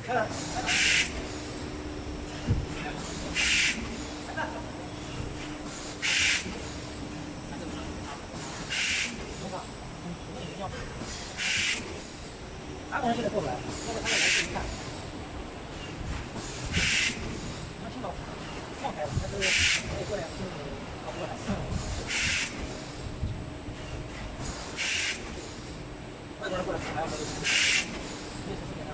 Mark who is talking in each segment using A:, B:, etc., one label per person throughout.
A: 拿过来现在过不来，那个他们来自己看。能听到放开了，但是得过来听跑不过来。外国人过来还要喝酒，这是简单。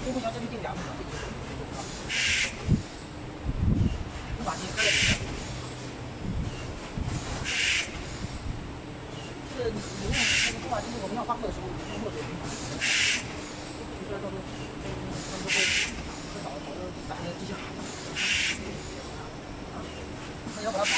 A: 这步枪这里定2米，不把机开了。这个你用那个步把机，我们要发货的时候，用墨水平常。你说到时候，他们都会很少找着咱的机枪。那要把它绑，